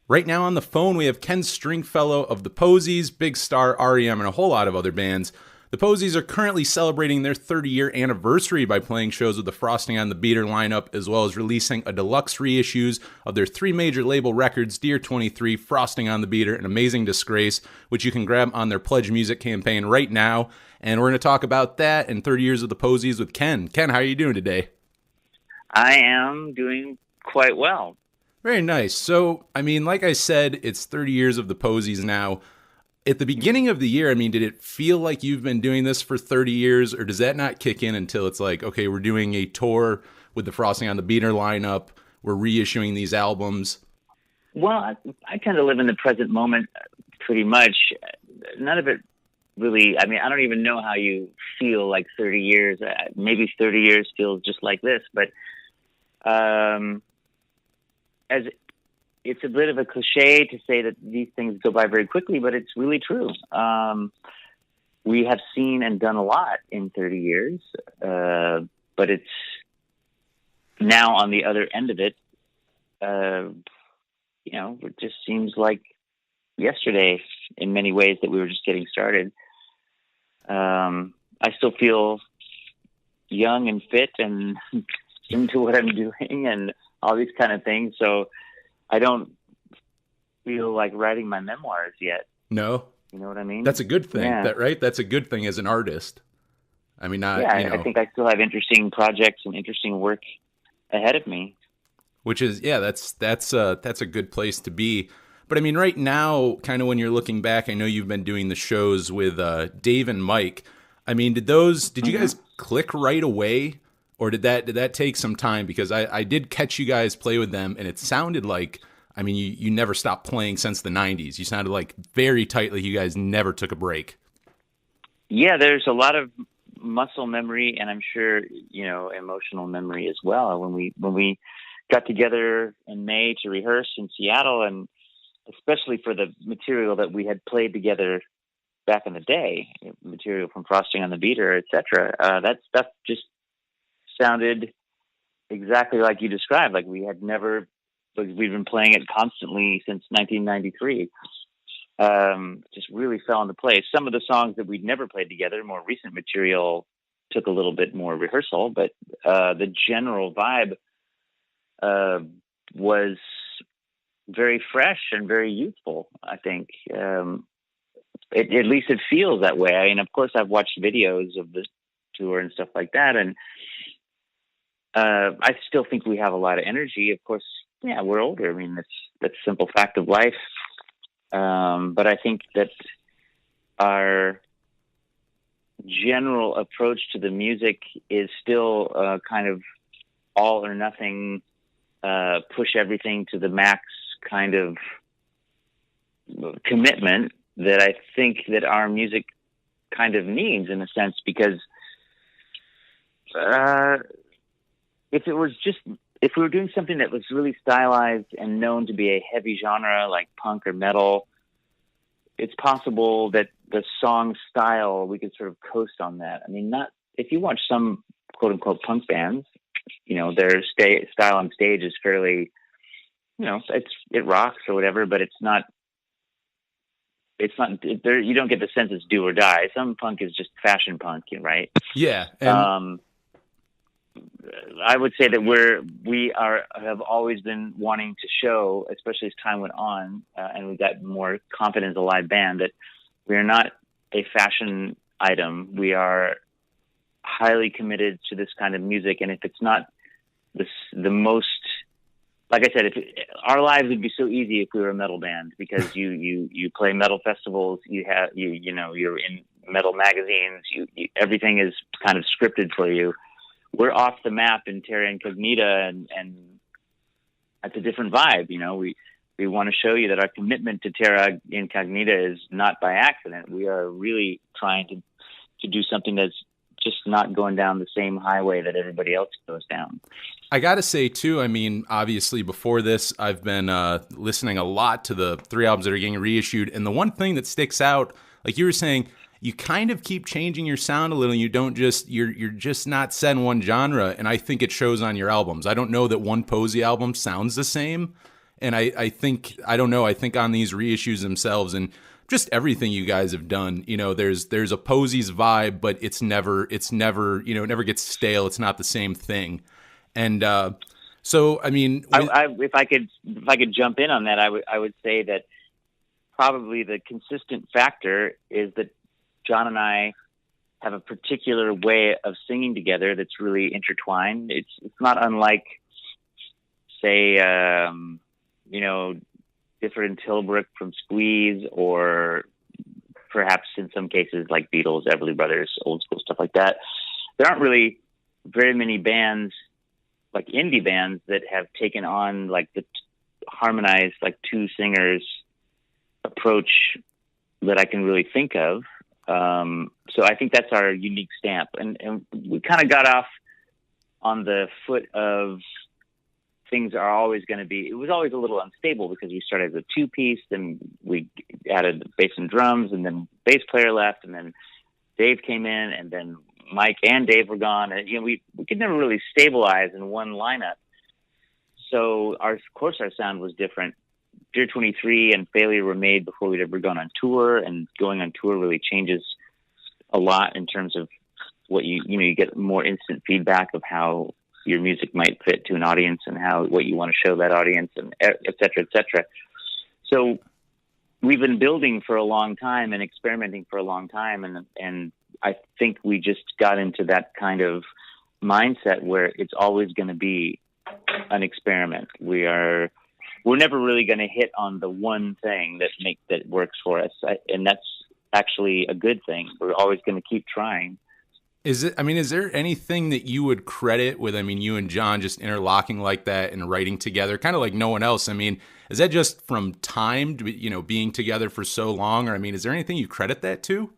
Right now on the phone, we have Ken Stringfellow of the Posies, Big Star, r.e.m, and a whole lot of other bands. The Posies are currently celebrating their 30-year anniversary by playing shows with the Frosting on the Beater lineup, as well as releasing a deluxe reissues of their three major label records, Dear 23, Frosting on the Beater, and Amazing Disgrace, which you can grab on their Pledge Music campaign right now. And we're going to talk about that and 30 years of the Posies with Ken. Ken, how are you doing today? I am doing quite well. Very nice. So, like I said, it's 30 years of the Posies now. At the beginning of the year, did it feel like you've been doing this for 30 years, or does that not kick in until it's like, okay, we're doing a tour with the Frosting on the Beater lineup, we're reissuing these albums? Well, I tend to live in the present moment pretty much. None of it really, I don't even know how you feel like 30 years. Maybe 30 years feels just like this, but as it's a bit of a cliche to say that these things go by very quickly, but it's really true. We have seen and done a lot in 30 years, but it's now on the other end of it. It just seems like yesterday in many ways that we were just getting started. I still feel young and fit and into what I'm doing and all these kind of things. So I don't feel like writing my memoirs yet. No. You know what I mean? That's a good thing, Yeah. right? That's a good thing as an artist. I think I still have interesting projects and interesting work ahead of me. Which is, that's a good place to be. But right now, kind of when you're looking back, I know you've been doing the shows with Dave and Mike. Did you guys click right away? Or did that take some time? Because I did catch you guys play with them, and it sounded like, you never stopped playing since the 90s. You sounded like very tightly. You guys never took a break. Yeah, there's a lot of muscle memory, and I'm sure, emotional memory as well. When we got together in May to rehearse in Seattle, and especially for the material that we had played together back in the day, material from Frosting on the Beater, etc., that stuff just sounded exactly like you described. Like we've been playing it constantly since 1993. Just really fell into place. Some of the songs that we'd never played together, more recent material, took a little bit more rehearsal, but the general vibe was very fresh and very youthful, I think. At least it feels that way. Of course, I've watched videos of the tour and stuff like that, and I still think we have a lot of energy. Of course, yeah, we're older. That's a simple fact of life. But I think that our general approach to the music is still kind of all or nothing, push everything to the max kind of commitment that I think that our music kind of needs, in a sense, because if we were doing something that was really stylized and known to be a heavy genre like punk or metal, it's possible that the song style, we could sort of coast on that. Not if you watch some quote unquote punk bands, their style on stage is fairly, it rocks or whatever, but it's not, you don't get the sense it's do or die. Some punk is just fashion punk, right? Yeah. And I would say that we have always been wanting to show, especially as time went on, and we got more confident as a live band, that we are not a fashion item. We are highly committed to this kind of music, and if it's not the most, like I said, our lives would be so easy if we were a metal band, because you play metal festivals, you're in metal magazines, everything is kind of scripted for you. We're off the map in Terra Incognita, and it's a different vibe. We want to show you that our commitment to Terra Incognita is not by accident. We are really trying to do something that's just not going down the same highway that everybody else goes down. I got to say, too, obviously before this, I've been listening a lot to the three albums that are getting reissued. And the one thing that sticks out, like you were saying, you kind of keep changing your sound a little. You don't you're just not set in one genre. And I think it shows on your albums. I don't know that one Posey album sounds the same. And I think, I don't know, I think on these reissues themselves and just everything you guys have done, you know, there's a Posies vibe, but it's never, you know, it never gets stale. It's not the same thing. And so, I mean, if I could jump in on that, I would say that probably the consistent factor is that John and I have a particular way of singing together that's really intertwined. It's not unlike, say, you know, Difford and Tilbrook from Squeeze, or perhaps in some cases like Beatles, Everly Brothers, old school stuff like that. There aren't really very many bands, like indie bands, that have taken on like the harmonized, like two singers approach that I can really think of. So I think that's our unique stamp. And we kind of got off on the foot of things are always going to be, it was always a little unstable because we started as a two-piece, then we added bass and drums, and then bass player left, and then Dave came in, and then Mike and Dave were gone. And, you know, we could never really stabilize in one lineup. So of course our sound was different. Dear 23 and Failure were made before we'd ever gone on tour, and going on tour really changes a lot in terms of what you get more instant feedback of how your music might fit to an audience and what you want to show that audience, and et cetera, et cetera. So we've been building for a long time and experimenting for a long time. And I think we just got into that kind of mindset where it's always going to be an experiment. We're never really going to hit on the one thing that works for us. And that's actually a good thing. We're always going to keep trying. Is there anything that you would credit with, you and John just interlocking like that and writing together, kind of like no one else? Is that just from time, being together for so long? Or, is there anything you credit that to?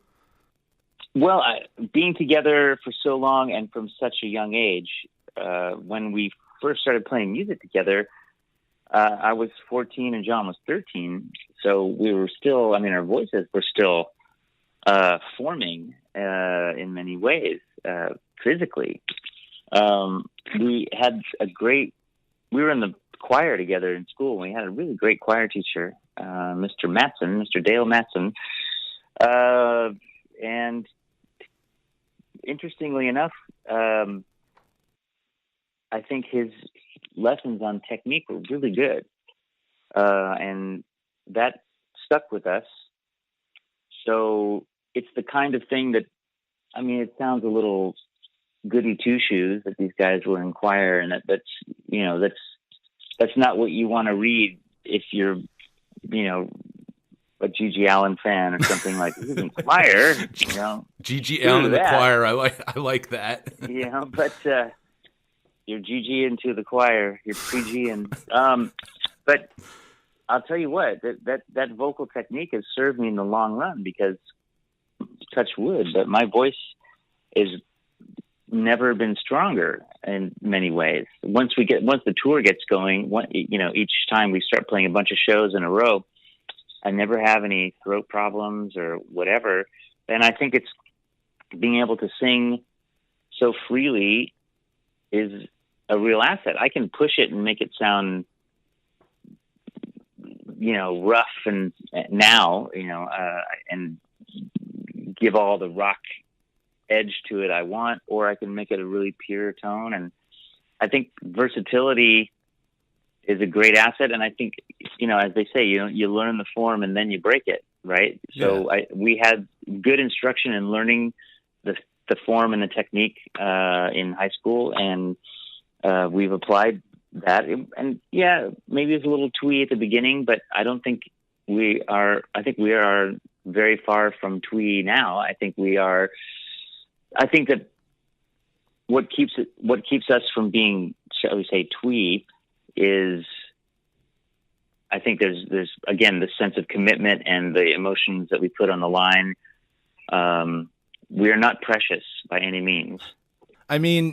Well, being together for so long and from such a young age, when we first started playing music together, I was 14 and John was 13. So we were still, our voices were still forming in many ways, physically. We were in the choir together in school. We had a really great choir teacher, Mr. Dale Matson. And interestingly enough, I think his lessons on technique were really good. And that stuck with us. So it's the kind of thing that, it sounds a little goody two shoes that these guys were in choir, and that's not what you want to read if you're, a Gigi Allen fan or something like he's in choir, Gigi Allen in the choir. I like that. But you're Gigi into the choir. You're PG and but I'll tell you what, that vocal technique has served me in the long run, because touch wood, but my voice has never been stronger in many ways. Once the tour gets going, each time we start playing a bunch of shows in a row, I never have any throat problems or whatever. And I think it's being able to sing so freely is a real asset. I can push it and make it sound, rough and and give all the rock edge to it I want, or I can make it a really pure tone. And I think versatility is a great asset. And I think, as they say, you learn the form and then you break it, right? Yeah. So we had good instruction in learning the form and the technique in high school, and we've applied that. And yeah, maybe it's a little twee at the beginning, but I don't think we are. I think we are very far from twee now. I think that what keeps us from being, shall we say, twee is, I think there's again the sense of commitment and the emotions that we put on the line. We are not precious by any means.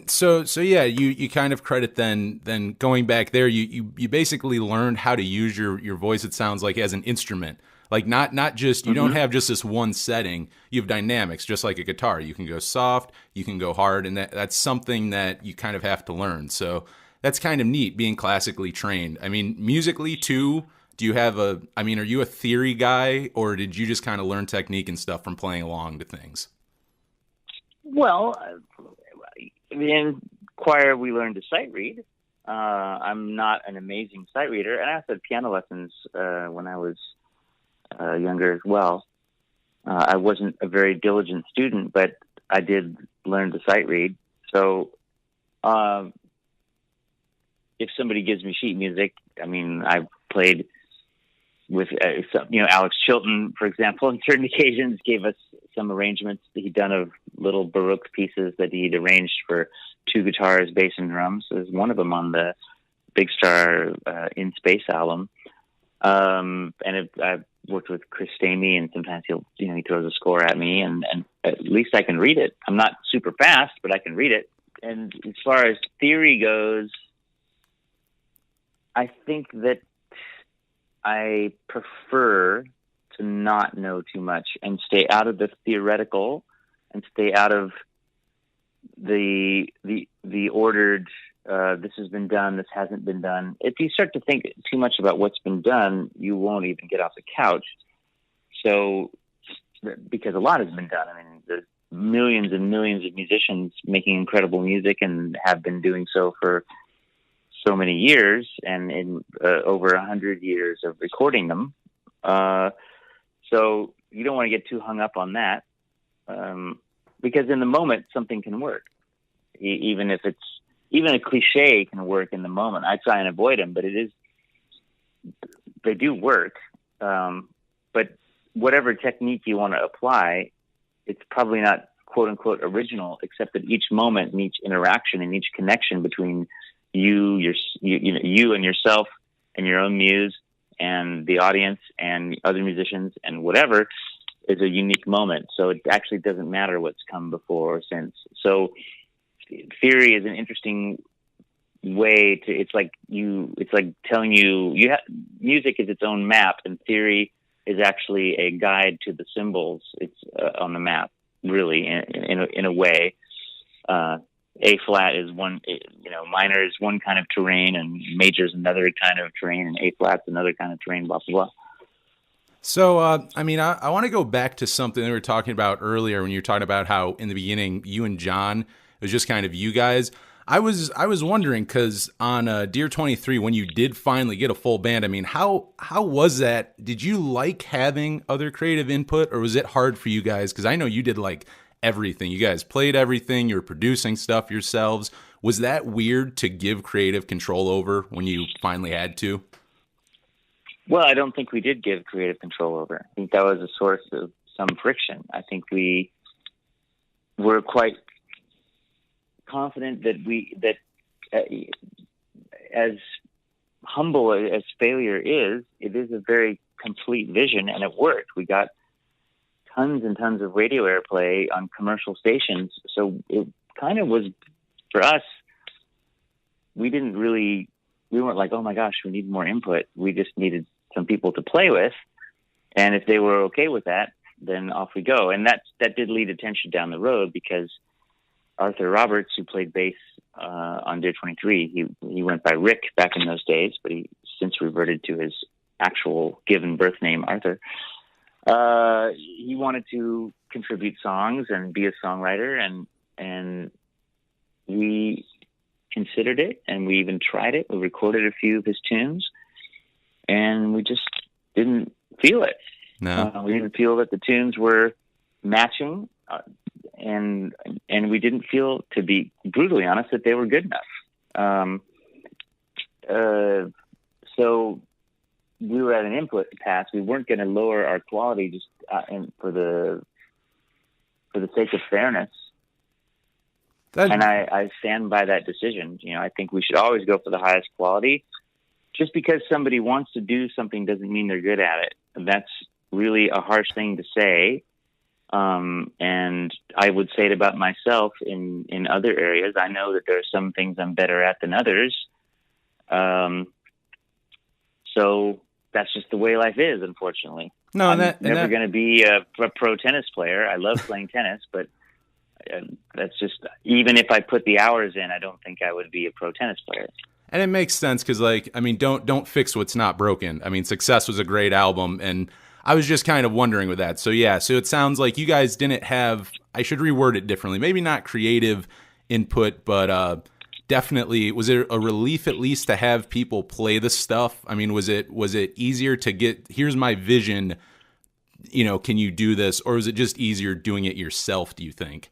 So yeah, you kind of credit then going back there, you basically learned how to use your voice, it sounds like, as an instrument. Like not just, you don't have just this one setting. You have dynamics, just like a guitar. You can go soft, you can go hard, and that's something that you kind of have to learn. So that's kind of neat being classically trained. I mean, musically too, do you have are you a theory guy, or did you just kind of learn technique and stuff from playing along to things? Well, in choir, we learned to sight read. I'm not an amazing sight reader, and I also had piano lessons when I was younger as well. I wasn't a very diligent student, but I did learn to sight read. So if somebody gives me sheet music, I mean, I've played with, Alex Chilton, for example, on certain occasions gave us some arrangements that he'd done of little Baroque pieces that he'd arranged for 2 guitars, bass, and drums. There's one of them on the Big Star in Space album. I've worked with Chris Stamey, and sometimes he throws a score at me, and at least I can read it. I'm not super fast, but I can read it. And as far as theory goes, I think that I prefer to not know too much and stay out of the theoretical and stay out of the ordered, this has been done, this hasn't been done. If you start to think too much about what's been done, you won't even get off the couch. So, because a lot has been done. I mean, there's millions and millions of musicians making incredible music and have been doing so for so many years, and in over 100 years of recording them. So you don't want to get too hung up on that, because in the moment something can work. Even a cliche can work in the moment. I try and avoid them, but they do work. But whatever technique you want to apply, it's probably not quote unquote original, except that each moment and each interaction and each connection between you and yourself and your own muse and the audience and other musicians and whatever is a unique moment. So it actually doesn't matter what's come before or since. So theory is an interesting way to, it's like telling music is its own map, and theory is actually a guide to the symbols. It's on the map, really, in a way. A flat is one, minor is one kind of terrain, and major is another kind of terrain, and A flat's another kind of terrain, blah, blah, blah. So, I want to go back to something that we were talking about earlier when you were talking about how in the beginning, you and John, it was just kind of you guys. I was wondering, because on Dear 23, when you did finally get a full band, I mean, how was that? Did you like having other creative input, or was it hard for you guys? Because I know you did like everything. You guys played everything. You were producing stuff yourselves. Was that weird to give creative control over when you finally had to? Well, I don't think we did give creative control over. I think that was a source of some friction. I think we were quite confident that as humble as failure is, it is a very complete vision, and it worked. We got tons and tons of radio airplay on commercial stations. So it kind of was, for us, we weren't like, oh my gosh, we need more input. We just needed some people to play with. And if they were okay with that, then off we go. And that did lead attention down the road, because Arthur Roberts, who played bass on Dear 23, he went by Rick back in those days, but he since reverted to his actual given birth name, Arthur. He wanted to contribute songs and be a songwriter, and we considered it, and we even tried it. We recorded a few of his tunes, and we just didn't feel it. No, we didn't feel that the tunes were matching, and we didn't feel, to be brutally honest, that they were good enough. So we were at an input pass. We weren't going to lower our quality just for the sake of fairness. And I stand by that decision. I think we should always go for the highest quality. Just because somebody wants to do something doesn't mean they're good at it. And that's really a harsh thing to say. And I would say it about myself in other areas. I know that there are some things I'm better at than others. So that's just the way life is, unfortunately. No, I'm never going to be a pro tennis player. I love playing tennis, but that's just, even if I put the hours in, I don't think I would be a pro tennis player. And it makes sense because, like, I mean, don't fix what's not broken. I mean, Success was a great album, and I was just kind of wondering with that. So yeah, so it sounds like you guys didn't have. I should reword it differently. Maybe not creative input, but definitely was it a relief at least to have people play the stuff? I mean, was it easier to get? Here's my vision. Can you do this, or is it just easier doing it yourself? Do you think?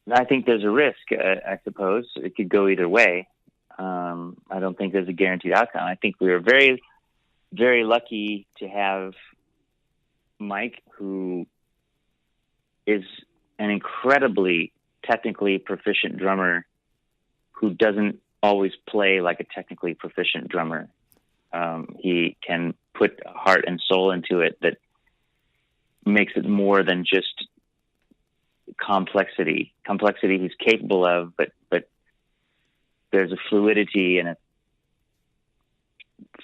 I think there's a risk. I suppose it could go either way. I don't think there's a guaranteed outcome. I think we were very, very lucky to have Mike, who is an incredibly technically proficient drummer who doesn't always play like a technically proficient drummer. He can put heart and soul into it that makes it more than just complexity he's capable of, but there's a fluidity and a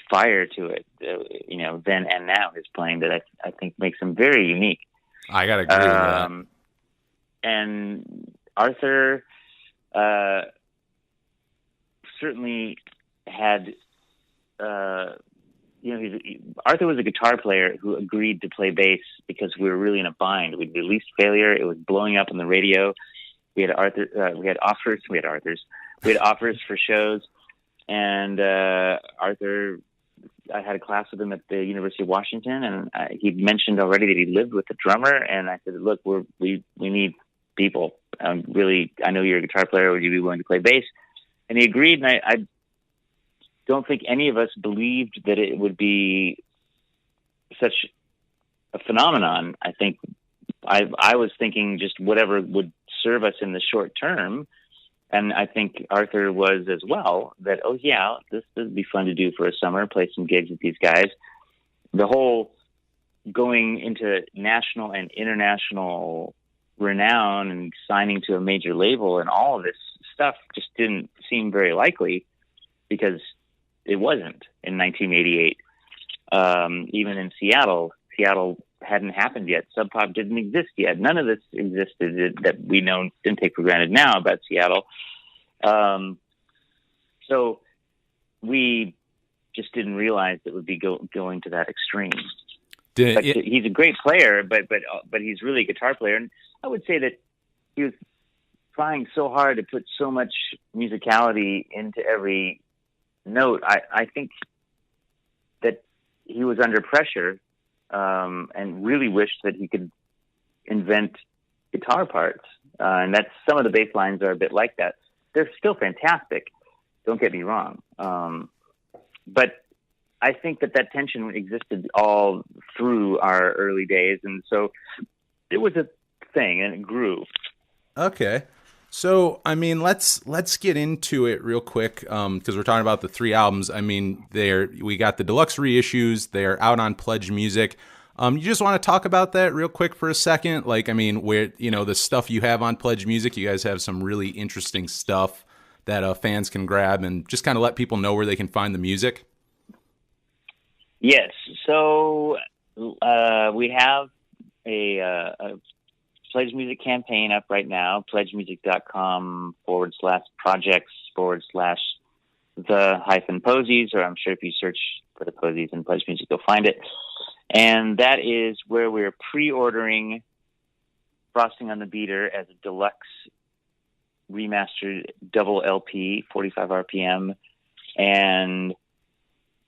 fire to it, then and now his playing that I think makes him very unique. I gotta agree with that. And Arthur certainly had, Arthur was a guitar player who agreed to play bass because we were really in a bind. We'd released Failure. It was blowing up on the radio. We had offers for shows, and Arthur, I had a class with him at the University of Washington, and he'd mentioned already that he lived with a drummer, and I said, look, we need people. I know you're a guitar player. Would you be willing to play bass? And he agreed, and I don't think any of us believed that it would be such a phenomenon. I think I was thinking just whatever would serve us in the short term. And I think Arthur was as well, that, this would be fun to do for a summer, play some gigs with these guys. The whole going into national and international renown and signing to a major label and all of this stuff just didn't seem very likely, because it wasn't in 1988. Even in Seattle hadn't happened yet. Sub Pop didn't exist yet. None of this existed that we know and take for granted now about Seattle. So we just didn't realize it would be going to that extreme. He's a great player, but he's really a guitar player. And I would say that he was trying so hard to put so much musicality into every note. I think that he was under pressure, and really wished that he could invent guitar parts. And that's, some of the bass lines are a bit like that. They're still fantastic. Don't get me wrong. But I think that tension existed all through our early days. And so it was a thing, and it grew. Okay. So, I mean, let's get into it real quick, because we're talking about the 3 albums. I mean, we got the deluxe reissues. They're out on Pledge Music. You just want to talk about that real quick for a second? Like, I mean, where, the stuff you have on Pledge Music, you guys have some really interesting stuff that fans can grab, and just kind of let people know where they can find the music. Yes. So we have a Pledge Music campaign up right now, pledgemusic.com/projects/the-Posies, or I'm sure if you search for the Posies and Pledge Music, you'll find it. And that is where we're pre-ordering Frosting on the Beater as a deluxe remastered double LP, 45 RPM, and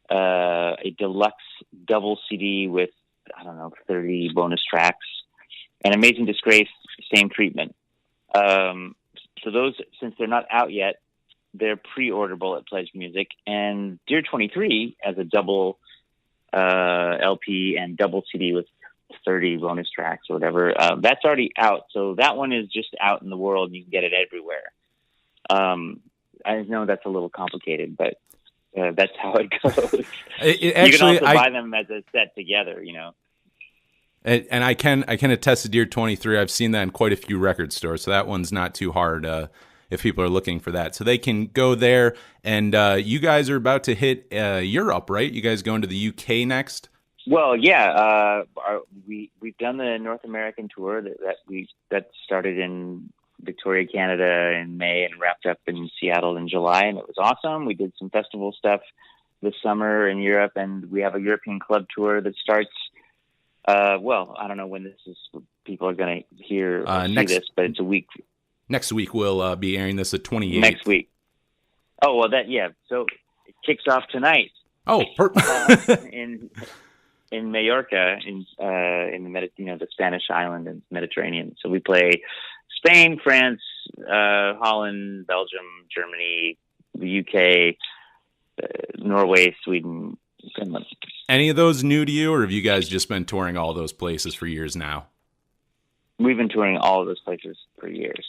a deluxe double CD with, 30 bonus tracks. And Amazing Disgrace, same treatment. So those, since they're not out yet, they're pre-orderable at Pledge Music. And Dear 23 as a double LP and double CD with 30 bonus tracks or whatever, that's already out. So that one is just out in the world, and you can get it everywhere. I know that's a little complicated, but that's how it goes. You can also buy them as a set together, And I can attest to Dear 23. I've seen that in quite a few record stores, so that one's not too hard if people are looking for that. So they can go there, and you guys are about to hit Europe, right? You guys going to the UK next? Well, yeah. We've done the North American tour that started in Victoria, Canada in May and wrapped up in Seattle in July, and it was awesome. We did some festival stuff this summer in Europe, and we have a European club tour that starts, well, I don't know when people are going to hear or see this, but it's a week. Next week we'll be airing this at 28th. Next week. Oh, well, so it kicks off tonight. Oh, in Mallorca, in the Spanish island and Mediterranean. So we play Spain, France, Holland, Belgium, Germany, the UK, Norway, Sweden, Finland. Any of those new to you, or have you guys just been touring all those places for years now? We've been touring all of those places for years.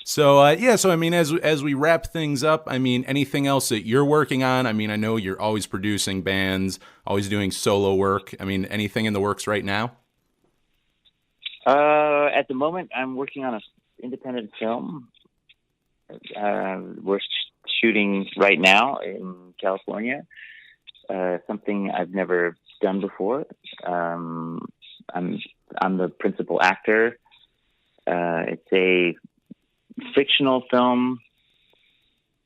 So I mean, as we wrap things up, I mean, anything else that you're working on? I mean, I know you're always producing bands, always doing solo work. I mean, anything in the works right now? At the moment, I'm working on an independent film. We're shooting right now in California. Something I've never done before. I'm the principal actor. It's a fictional film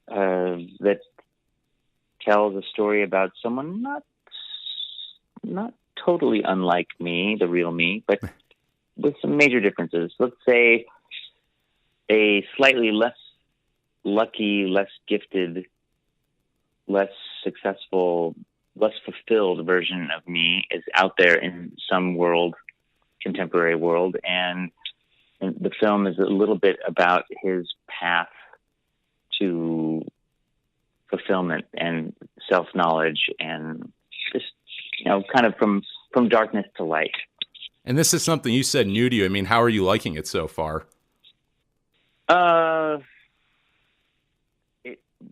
that tells a story about someone not totally unlike me, the real me, but with some major differences. Let's say a slightly less lucky, less gifted, less successful, less fulfilled version of me is out there in some world, contemporary world, and the film is a little bit about his path to fulfillment and self-knowledge and just, kind of from darkness to light. And this is something you said new to you. I mean, how are you liking it so far?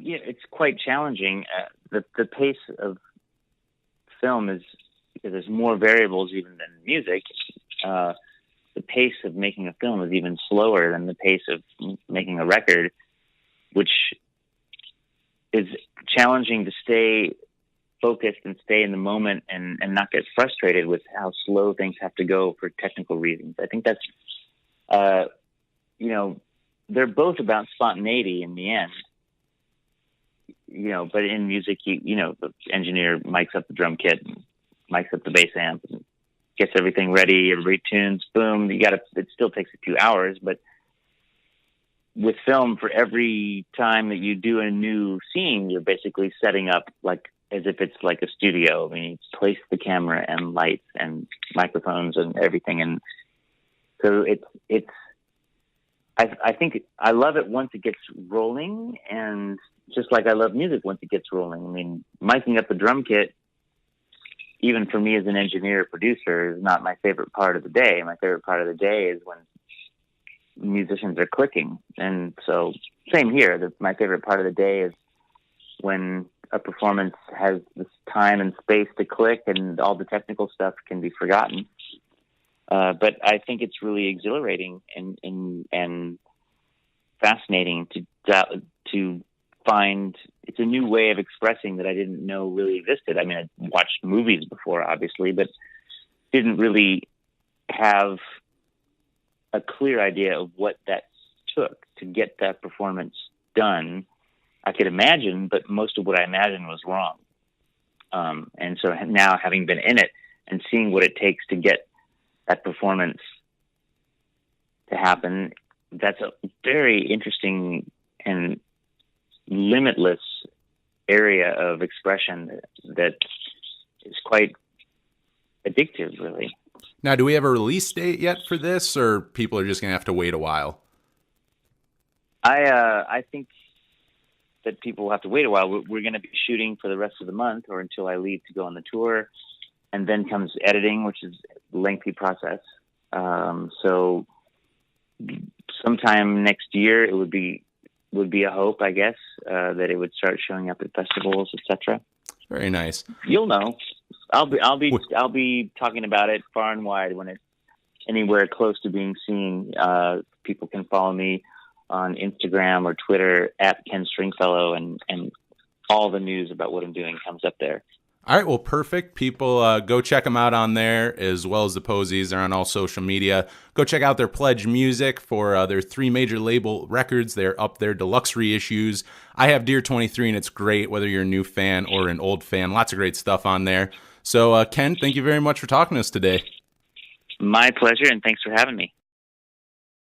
It's quite challenging. The pace of film is, because there's more variables even than music. The pace of making a film is even slower than the pace of making a record, which is challenging to stay focused and stay in the moment and not get frustrated with how slow things have to go for technical reasons. I think that's, they're both about spontaneity in the end, but in music, the engineer mics up the drum kit and mics up the bass amp and gets everything ready, everybody tunes, boom, it still takes a few hours, but with film, for every time that you do a new scene, you're basically setting up like as if it's like a studio. I mean, you place the camera and lights and microphones and everything. And so I think I love it once it gets rolling, and just like I love music once it gets rolling. I mean, miking up the drum kit, even for me as an engineer producer, is not my favorite part of the day. My favorite part of the day is when musicians are clicking. And so same here, my favorite part of the day is when a performance has this time and space to click and all the technical stuff can be forgotten. But I think it's really exhilarating and fascinating to find. It's a new way of expressing that I didn't know really existed. I mean, I watched movies before, obviously, but didn't really have a clear idea of what that took to get that performance done. I could imagine, but most of what I imagined was wrong. And so now, having been in it and seeing what it takes to get that performance to happen, that's a very interesting and limitless area of expression that is quite addictive, really. Now, do we have a release date yet for this, or people are just going to have to wait a while? I think that people will have to wait a while. We're going to be shooting for the rest of the month, or until I leave to go on the tour, and then comes editing, which is a lengthy process. So sometime next year, it would be a hope, I guess, that it would start showing up at festivals, etc. Very nice. You'll know. I'll be talking about it far and wide when it's anywhere close to being seen. People can follow me on Instagram or Twitter at Ken Stringfellow, and all the news about what I'm doing comes up there. All right, well, perfect. People, go check them out on there, as well as the Posies. They're on all social media. Go check out their Pledge Music for their 3 major label records. They're up there, deluxe reissues. I have Dear 23, and it's great, whether you're a new fan or an old fan. Lots of great stuff on there. So, Ken, thank you very much for talking to us today. My pleasure, and thanks for having me.